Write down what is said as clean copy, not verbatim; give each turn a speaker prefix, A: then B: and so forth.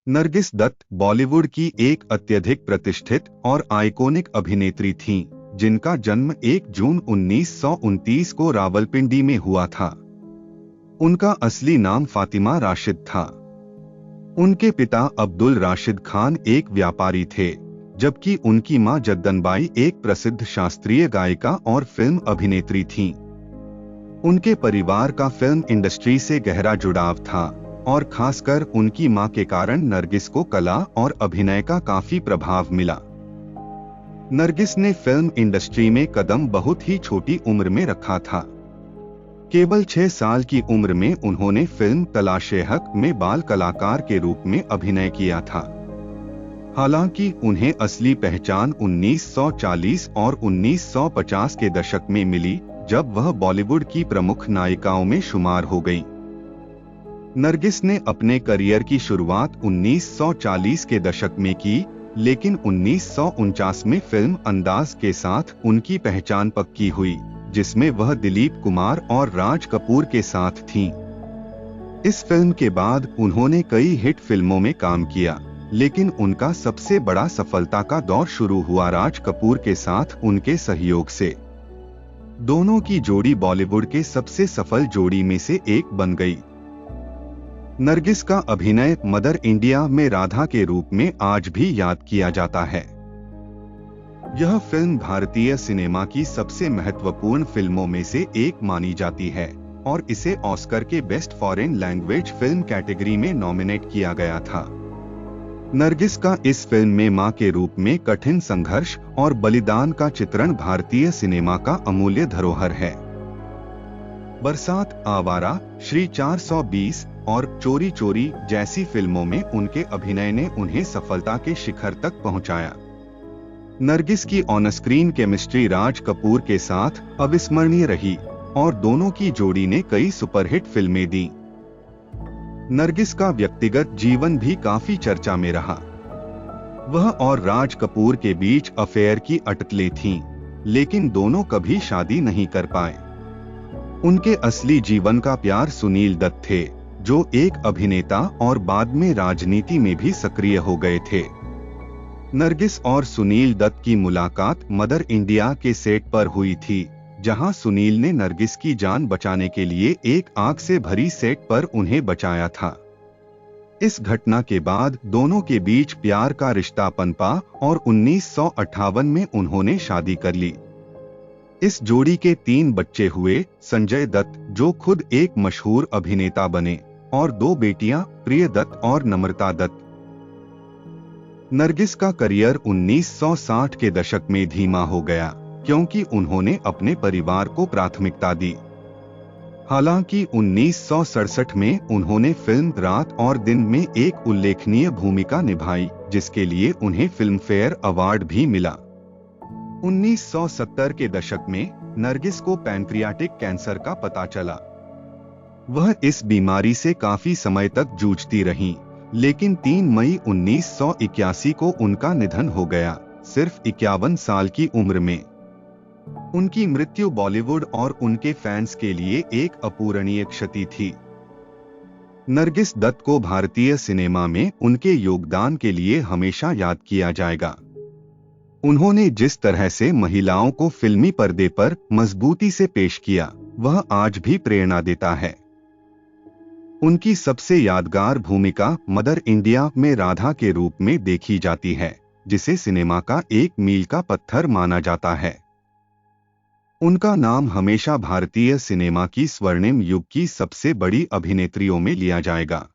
A: नरगिस दत्त बॉलीवुड की एक अत्यधिक प्रतिष्ठित और आइकॉनिक अभिनेत्री थीं, जिनका जन्म 1 जून 1929 को रावलपिंडी में हुआ था। उनका असली नाम फातिमा राशिद था। उनके पिता अब्दुल राशिद खान एक व्यापारी थे, जबकि उनकी मां जद्दनबाई एक प्रसिद्ध शास्त्रीय गायिका और फिल्म अभिनेत्री थीं। उनके परिवार का फिल्म इंडस्ट्री से गहरा जुड़ाव था और खासकर उनकी मां के कारण नरगिस को कला और अभिनय का काफी प्रभाव मिला। नरगिस ने फिल्म इंडस्ट्री में कदम बहुत ही छोटी उम्र में रखा था। केवल 6 साल की उम्र में उन्होंने फिल्म तलाशे-ए-हक में बाल कलाकार के रूप में अभिनय किया था। हालांकि उन्हें असली पहचान 1940 और 1950 के दशक में मिली, जब वह बॉलीवुड की प्रमुख नायिकाओं में शुमार हो गई। नरगिस ने अपने करियर की शुरुआत 1940 के दशक में की, लेकिन 1949 में फिल्म अंदाज के साथ उनकी पहचान पक्की हुई, जिसमें वह दिलीप कुमार और राज कपूर के साथ थीं। इस फिल्म के बाद उन्होंने कई हिट फिल्मों में काम किया, लेकिन उनका सबसे बड़ा सफलता का दौर शुरू हुआ राज कपूर के साथ उनके सहयोग से। दोनों की जोड़ी बॉलीवुड के सबसे सफल जोड़ी में से एक बन गई। नरगिस का अभिनय मदर इंडिया में राधा के रूप में आज भी याद किया जाता है। यह फिल्म भारतीय सिनेमा की सबसे महत्वपूर्ण फिल्मों में से एक मानी जाती है और इसे ऑस्कर के best foreign language film category में नॉमिनेट किया गया था। नरगिस का इस फिल्म में मां के रूप में कठिन संघर्ष और बलिदान का चित्रण भारतीय सिनेमा का अमूल्य धरोहर है। बरसात, आवारा, श्री 420 और चोरी चोरी जैसी फिल्मों में उनके अभिनय ने उन्हें सफलता के शिखर तक पहुंचाया। नरगिस की on screen chemistry Raj Kapoor के साथ अविस्मरणीय रही और दोनों की जोड़ी ने कई सुपरहिट फिल्में दी। नरगिस का व्यक्तिगत जीवन भी काफी चर्चा में रहा। वह और राज कपूर के बीच अफेयर की अटकलें थीं, लेकिन दोनों कभी शादी नहीं कर पाए। उनके असली जीवन का प्यार सुनील दत्त थे, जो एक अभिनेता और बाद में राजनीति में भी सक्रिय हो गए थे। नरगिस और सुनील दत्त की मुलाकात मदर इंडिया के सेट पर हुई थी, जहां सुनील ने नरगिस की जान बचाने के लिए एक आग से भरी सेट पर उन्हें बचाया था। इस घटना के बाद दोनों के बीच प्यार का रिश्ता पनपा और 1958 में उन्होंने शादी कर ली। इस जोड़ी के 3 बच्चे हुए, संजय दत्त जो खुद एक मशहूर अभिनेता बने, और 2 बेटियां, प्रिय दत्त और नम्रता दत्त। नरगिस का करियर 1960 के दशक में धीमा हो गया, क्योंकि उन्होंने अपने परिवार को प्राथमिकता दी। हालांकि 1967 में उन्होंने फिल्म रात और दिन में एक उल्लेखनीय भूमिका निभाई, जिसके लिए उन्हें फिल्म फेयर अवार्ड भी मिला। 1970 के दशक में नरगिस को पैंक्रियाटिक कैंसर का पता चला। वह इस बीमारी से काफी समय तक जूझती रहीं, लेकिन 3 मई 1981 को उनका निधन हो गया, सिर्फ 51 साल की उम्र में। उनकी मृत्यु बॉलीवुड और उनके फैंस के लिए एक अपूरणीय क्षति थी। नरगिस दत्त को भारतीय सिनेमा में उनके योगदान के लिए हमेशा याद किया जाएगा। उन्होंने जिस तरह से महिलाओं को फिल्मी पर्दे पर मजबूती से पेश किया, वह आज भी प्रेरणा देता है। उनकी सबसे यादगार भूमिका मदर इंडिया में राधा के रूप में देखी जाती है, जिसे सिनेमा का एक मील का पत्थर माना जाता है। उनका नाम हमेशा भारतीय सिनेमा की स्वर्णिम युग की सबसे बड़ी अभिनेत्रियों में लिया जाएगा।